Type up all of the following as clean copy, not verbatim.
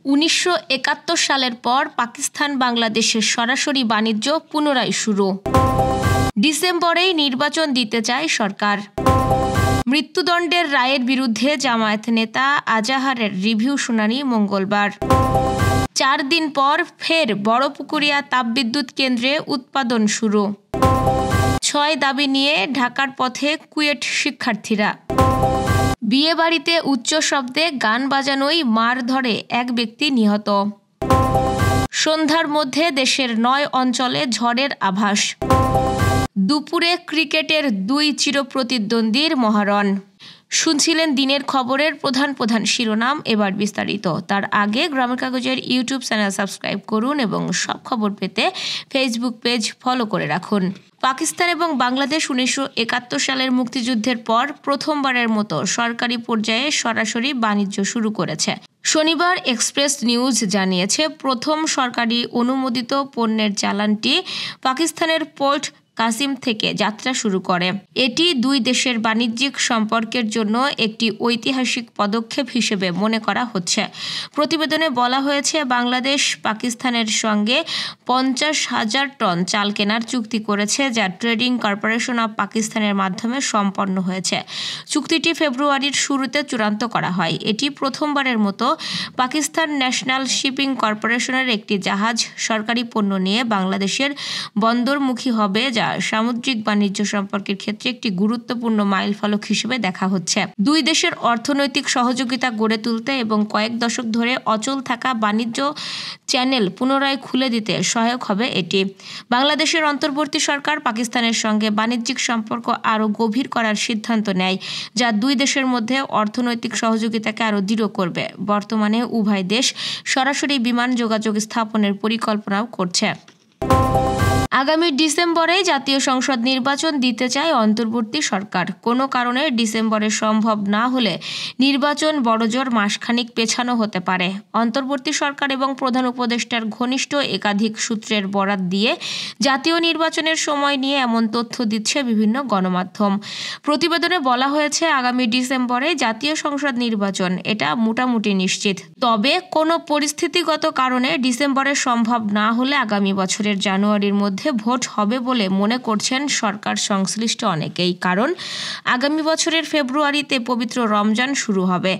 1971 সালের পর পাকিস্তান বাংলাদেশের সরাসরি বাণিজ্য পুনরায় শুরু। ডিসেম্বরেই নির্বাচন দিতে চায় সরকার। মৃত্যুদণ্ডের রায়ের বিরুদ্ধে জামায়াত নেতা আজাহারের রিভিউ শুনানি মঙ্গলবার। 4 দিন পর ফের বড়পুকুরিয়া তাপবিদ্যুৎ কেন্দ্রে উৎপাদন শুরু। 6 দাবি নিয়ে ঢাকার পথে কুয়েট শিক্ষার্থীরা। বিয়ে বাড়িতে উচ্চ শব্দে গান বাজানোয় মারধরে এক ব্যক্তি নিহত। সন্ধ্যার মধ্যে দেশের 9 অঞ্চলে ঝড়ের আভাস। দুপুরে ক্রিকেটের 2 চিরপ্রতিদ্বন্দ্বীর মহারণ। শুনছিলেন দিনের খবরের প্রধান শিরোনাম, এবার বিস্তারিত। তার আগে গ্রামের কাগজের ইউটিউব চ্যানেল সাবস্ক্রাইব করুন এবং সব খবর পেতে ফেসবুক পেজ ফলো করে রাখুন। পাকিস্তান এবং বাংলাদেশ 1971 সালের মুক্তিযুদ্ধের পর প্রথমবারের মতো সরকারি পর্যায়ে সরাসরি বাণিজ্য শুরু করেছে। শনিবার এক্সপ্রেস নিউজ জানিয়েছে, প্রথম সরকারি অনুমোদিত পণ্যের চালানটি পাকিস্তানের পোর্ট কাসিম থেকে যাত্রা শুরু করে। এটি 2 দেশের বাণিজ্যিক সম্পর্কের জন্য একটি ঐতিহাসিক পদক্ষেপ হিসেবে মনে করা হচ্ছে। প্রতিবেদনে বলা হয়েছে, বাংলাদেশ পাকিস্তানের সঙ্গে 50,000 টন চাল কেনার চুক্তি করেছে, যা ট্রেডিং কর্পোরেশন অব পাকিস্তানের মাধ্যমে সম্পন্ন হয়েছে। চুক্তিটি ফেব্রুয়ারির শুরুতে চূড়ান্ত করা হয়। এটি প্রথমবারের মতো পাকিস্তান ন্যাশনাল শিপিং কর্পোরেশনের একটি জাহাজ সরকারি পণ্য নিয়ে বাংলাদেশের বন্দরমুখী হবে, যা সামুদ্রিক বাণিজ্য সম্পর্কের ক্ষেত্রে একটি গুরুত্বপূর্ণ মাইলফলক হিসেবে দেখা হচ্ছে। 2 দেশের অর্থনৈতিক সহযোগিতা গড়ে তুলতে এবং কয়েক দশক ধরে অচল থাকা বাণিজ্য চ্যানেল পুনরায় খুলে দিতে সহায়ক হবে এটি। বাংলাদেশের অন্তর্বর্তী সরকার পাকিস্তানের সঙ্গে বাণিজ্যিক সম্পর্ক আরও গভীর করার সিদ্ধান্ত নেয়, যা 2 দেশের মধ্যে অর্থনৈতিক সহযোগিতাকে আরও দৃঢ় করবে। বর্তমানে উভয় দেশ সরাসরি বিমান যোগাযোগ স্থাপনের পরিকল্পনাও করছে। আগামী ডিসেম্বরে জাতীয় সংসদ নির্বাচন দিতে চায় অন্তর্বর্তী সরকার। কোনো কারণে ডিসেম্বরে সম্ভব না হলে নির্বাচন বড়জোর মাসখানেক পেছানো হতে পারে। অন্তর্বর্তী সরকার এবং প্রধান উপদেষ্টার ঘনিষ্ঠ একাধিক সূত্রের বরাত দিয়ে জাতীয় নির্বাচনের সময় নিয়ে এমন তথ্য দিচ্ছে বিভিন্ন গণমাধ্যম। প্রতিবেদনে বলা হয়েছে, আগামী ডিসেম্বরে জাতীয় সংসদ নির্বাচন, এটা মোটামুটি নিশ্চিত। তবে কোনো পরিস্থিতিগত কারণে ডিসেম্বরে সম্ভব না হলে আগামী বছরের জানুয়ারির মধ্যে ভোট হবে বলে মনে করছেন সরকার সংশ্লিষ্ট অনেকেই। কারণ আগামী বছরের ফেব্রুয়ারিতে পবিত্র রমজান শুরু হবে।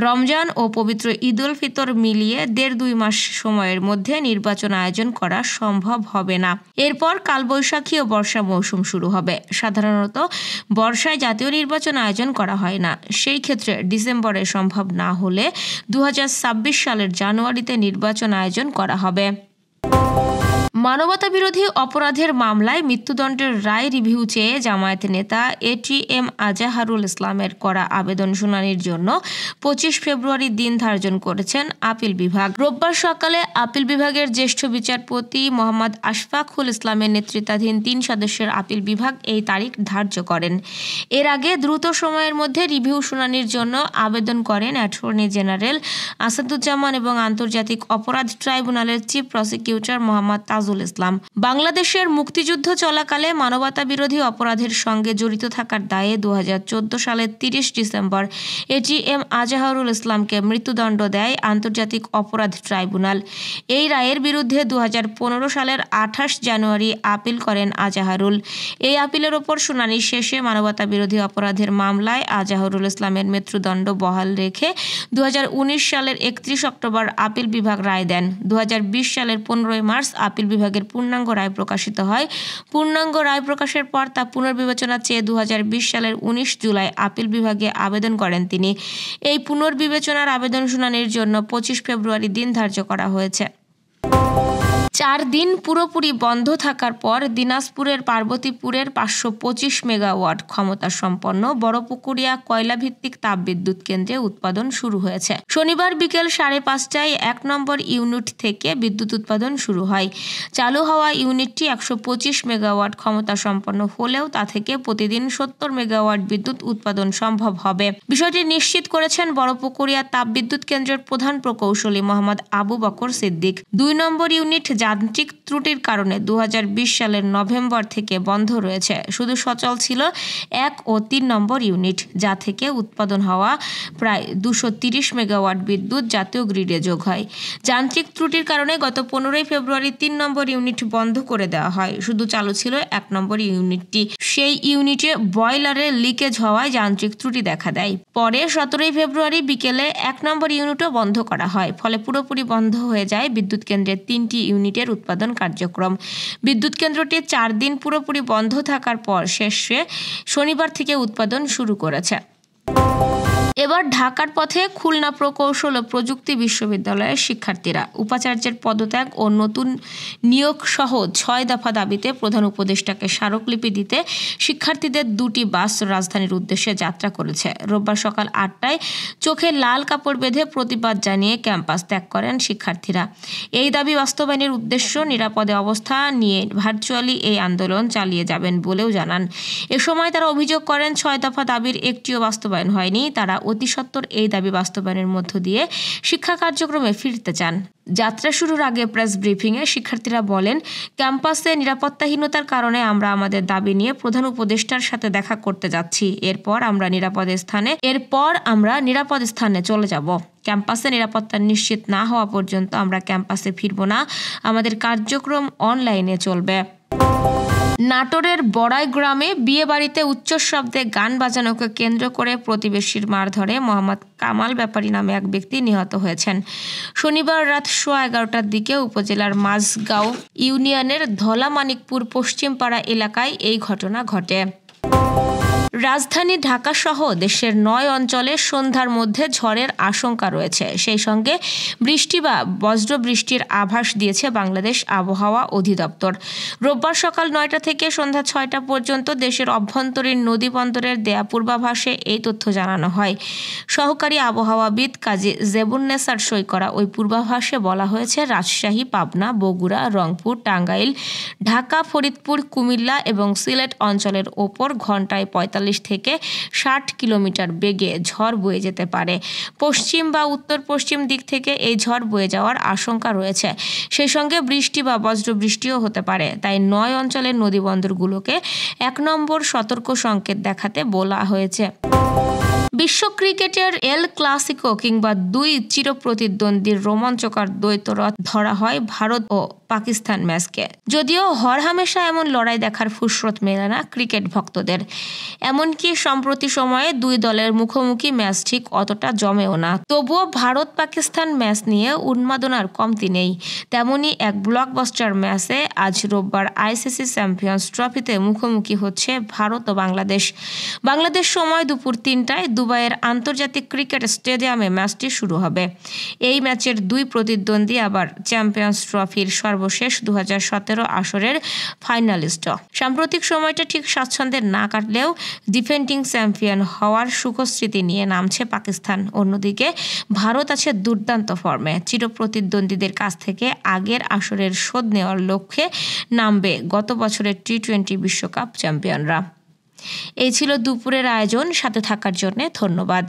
রমজান ও পবিত্র ঈদ উল ফিতর মিলিয়ে 1.5-2 মাস সময়ের মধ্যে নির্বাচন আয়োজন করা সম্ভব হবে না। এরপর কালবৈশাখী ও বর্ষা মৌসুম শুরু হবে। সাধারণত বর্ষায় জাতীয় নির্বাচন আয়োজন করা হয় না। সেই ক্ষেত্রে ডিসেম্বরে সম্ভব না হলে 2026 সালের জানুয়ারিতে নির্বাচন আয়োজন করা হবে। মানবতাবিরোধী অপরাধের মামলায় মৃত্যুদণ্ডের রায় রিভিউ চেয়ে জামায়াত নেতা ATM আজাহারুল ইসলামের করা আবেদন শুনানির জন্য 25 ফেব্রুয়ারি দিন ধার্য করেছেন আপিল বিভাগ। রোববার সকালে আপিল বিভাগের জ্যেষ্ঠ বিচারপতি মোহাম্মদ আশফাকুল ইসলামের নেতৃত্বাধীন 3 সদস্যের আপিল বিভাগ এই তারিখ ধার্য করেন। এর আগে দ্রুত সময়ের মধ্যে রিভিউ শুনানির জন্য আবেদন করেন অ্যাটর্নি জেনারেল আসাদুজ্জামান এবং আন্তর্জাতিক অপরাধ ট্রাইব্যুনালের চিফ প্রসিকিউটর মোহাম্মদ তাজুল ইসলাম। বাংলাদেশের মুক্তিযুদ্ধ চলাকালে মানবতাবিরোধী অপরাধের সঙ্গে জড়িত থাকার দায়ে 2014 সালের 30 ডিসেম্বর ATM আজাহারুল ইসলামকে মৃত্যুদণ্ড দেয় আন্তর্জাতিক অপরাধ ট্রাইব্যুনাল। এই রায়ের বিরুদ্ধে 2015 সালের 28 জানুয়ারি আপিল করেন আজাহারুল। এই আপিলের ওপর শুনানি শেষে মানবতাবিরোধী অপরাধের মামলায় আজাহারুল ইসলামের মৃত্যুদণ্ড বহাল রেখে 2019 সালের 31 অক্টোবর আপিল বিভাগ রায় দেন। 2020 সালের 15 মার্চ আপিল বিভাগের পূর্ণাঙ্গ রায় প্রকাশিত হয়। পূর্ণাঙ্গ রায় প্রকাশের পর তা পুনর্বিবেচনা চেয়ে 2020 সালের 19 জুলাই আপিল বিভাগে আবেদন করেন তিনি। এই পুনর্বিবেচনার আবেদন শুনানির জন্য 25 ফেব্রুয়ারি দিন ধার্য করা হয়েছে। 4 দিন পুরোপুরি বন্ধ থাকার পর দিনাজপুরের পার্বতীপুরের 525 মেগাওয়াট ক্ষমতা সম্পন্ন বড়পুকুরিয়া কয়লাভিত্তিক তাপবিদ্যুৎ কেন্দ্রে উৎপাদন শুরু হয়েছে। শনিবার বিকেল 5:30টায় 1 নম্বর ইউনিট থেকে বিদ্যুৎ উৎপাদন শুরু হয়। চালু হওয়া ইউনিটটি 125 মেগাওয়াট ক্ষমতা সম্পন্ন হলেও তা থেকে প্রতিদিন 70 মেগাওয়াট বিদ্যুৎ উৎপাদন সম্ভব হবে। বিষয়টি নিশ্চিত করেছেন বড়পুকুরিয়া তাপবিদ্যুৎ কেন্দ্রের প্রধান প্রকৌশলী মোহাম্মদ আবু বকর সিদ্দিক। 2 নম্বর ইউনিট যান্ত্রিক ত্রুটির কারণে 2020 সালের নভেম্বর থেকে বন্ধ রয়েছে। শুধু সচল ছিল 1 ও 3 নম্বর ইউনিট, যা থেকে উৎপাদন হওয়া প্রায় 230 মেগাওয়াট বিদ্যুৎ জাতীয় গ্রিডে যোগ হয়। যান্ত্রিক ত্রুটির কারণে গত 15 ফেব্রুয়ারি 3 নম্বর ইউনিট বন্ধ করে দেওয়া হয়। শুধু চালু ছিল 1 নম্বর ইউনিটটি। সেই ইউনিটে বয়লারে লিকেজ হওয়ায় যান্ত্রিক ত্রুটি দেখা দেয়। পরে 17 ফেব্রুয়ারি বিকেলে 1 নম্বর ইউনিটও বন্ধ করা হয়। ফলে পুরোপুরি বন্ধ হয়ে যায় বিদ্যুৎ কেন্দ্রের 3টি ইউনিটের উৎপাদন কার্যক্রম। বিদ্যুৎ কেন্দ্রটি 4 দিন পুরোপুরি বন্ধ থাকার পর শেষে শনিবার থেকে উৎপাদন শুরু করেছে। এবার ঢাকার পথে খুলনা প্রকৌশল ও প্রযুক্তি বিশ্ববিদ্যালয়ের শিক্ষার্থীরা। উপাচার্যের পদত্যাগ ও নতুন নিয়োগ সহ 6 দফা দাবিতে প্রধান উপদেষ্টাকে স্মারকলিপি দিতে শিক্ষার্থীদের 2টি বাস রাজধানীর উদ্দেশ্যে যাত্রা করেছে। রোববার সকাল 8টায় চোখে লাল কাপড় বেঁধে প্রতিবাদ জানিয়ে ক্যাম্পাস ত্যাগ করেন শিক্ষার্থীরা। এই দাবি বাস্তবায়নের উদ্দেশ্য নিরাপদে অবস্থা নিয়ে ভার্চুয়ালি এই আন্দোলন চালিয়ে যাবেন বলেও জানান। এ সময় তারা অভিযোগ করেন 6 দফা দাবির একটিও বাস্তবায়ন হয়নি। তারা অতি সত্বর এই দাবি বাস্তবায়নের মধ্য দিয়ে শিক্ষা কার্যক্রমে ফিরতে চান। যাত্রা শুরুর আগে প্রেস ব্রিফিংয়ে শিক্ষার্থীরা বলেন, ক্যাম্পাসে নিরাপত্তাহীনতার কারণে আমরা আমাদের দাবি নিয়ে প্রধান উপদেষ্টার সাথে দেখা করতে যাচ্ছি। এরপর আমরা নিরাপদ স্থানে চলে যাব। ক্যাম্পাসে নিরাপত্তা নিশ্চিত না হওয়া পর্যন্ত আমরা ক্যাম্পাসে ফিরব না। আমাদের কার্যক্রম অনলাইনে চলবে। নাটোরের বড়াই গ্রামে বিয়ে বাড়িতে উচ্চ শব্দে গান বাজানোকে কেন্দ্র করে প্রতিবেশীর মারধরে মোহাম্মদ কামাল ব্যাপারী নামে এক ব্যক্তি নিহত হয়েছেন। শনিবার রাত 11:15টার দিকে উপজেলার মাঝগাঁও ইউনিয়নের ধলামানিকপুর পশ্চিমপাড়া এলাকায় এই ঘটনা ঘটে। রাজধানী ঢাকা সহ দেশের 9 অঞ্চলে সন্ধ্যার মধ্যে ঝড়ের আশঙ্কা রয়েছে। সেই সঙ্গে বৃষ্টি বা বজ্রবৃষ্টির আভাস দিয়েছে বাংলাদেশ আবহাওয়া অধিদপ্তর। রোববার সকাল 9টা থেকে সন্ধ্যা 6টা পর্যন্ত দেশের অভ্যন্তরীণ নদী বন্দরের দেয়া পূর্বাভাসে এই তথ্য জানানো হয়। সহকারী আবহাওয়াবিদ কাজী জেবুন্নেসার সই করা ওই পূর্বাভাসে বলা হয়েছে, রাজশাহী, পাবনা, বগুড়া, রংপুর, টাঙ্গাইল, ঢাকা, ফরিদপুর, কুমিল্লা এবং সিলেট অঞ্চলের ওপর ঘন্টায় 45 থেকে 60 কিলোমিটার বেগে ঝড় বয়ে যেতে পারে। পশ্চিম বা উত্তর পশ্চিম দিক থেকে এই ঝড় বয়ে যাওয়ার আশঙ্কা রয়েছে। সেই সঙ্গে বৃষ্টি বা বজ্রবৃষ্টিও হতে পারে। তাই 9 অঞ্চলের নদীবন্দরগুলোকে 1 নম্বর সতর্ক সংকেত দেখাতে বলা হয়েছে। বিশ্ব ক্রিকেটের এল ক্লাসিকো কিংবা 2 চিরপ্রতিদ্বন্দ্বীর রোমাঞ্চকর দ্বৈতরথ ধরা হয় ভারত ও পাকিস্তান ম্যাচকে। যদিও হরহামেশা এমন লড়াই দেখার ফুরসত মেলে না ক্রিকেট ভক্তদের। এমনকি সম্প্রতি সময়ে 2 দলের মুখোমুখি ম্যাচ ঠিক অতটা জমেও না। তবুও ভারত পাকিস্তান ম্যাচ নিয়ে উন্মাদনার কমতি নেই। তেমনই এক ব্লকবাস্টার ম্যাচে আজ রোববার আইসিসি চ্যাম্পিয়ন্স ট্রফিতে মুখোমুখি হচ্ছে ভারত ও বাংলাদেশ। বাংলাদেশ সময় দুপুর 3টায় দুবাইয়ের আন্তর্জাতিক ক্রিকেট স্টেডিয়ামে ম্যাচটি শুরু হবে। এই ম্যাচের 2 প্রতিদ্বন্দ্বী আবার চ্যাম্পিয়ন্স ট্রফির সর্বশেষ 2017 আসরের ফাইনালিস্ট। সাম্প্রতিক সময়টা ঠিক স্বাচ্ছন্দ্যের না কাটলেও ডিফেন্ডিং চ্যাম্পিয়ন হওয়ার সুখস্মৃতি নিয়ে নামছে পাকিস্তান। অন্যদিকে ভারত আছে দুর্দান্ত ফর্মে। চিরপ্রতিদ্বন্দ্বীদের কাছ থেকে আগের আসরের শোধ নেওয়ার লক্ষ্যে নামবে গত বছরের টি-20 বিশ্বকাপ চ্যাম্পিয়নরা। এই ছিল দুপুরের আয়োজন। সাথে থাকার জন্য ধন্যবাদ।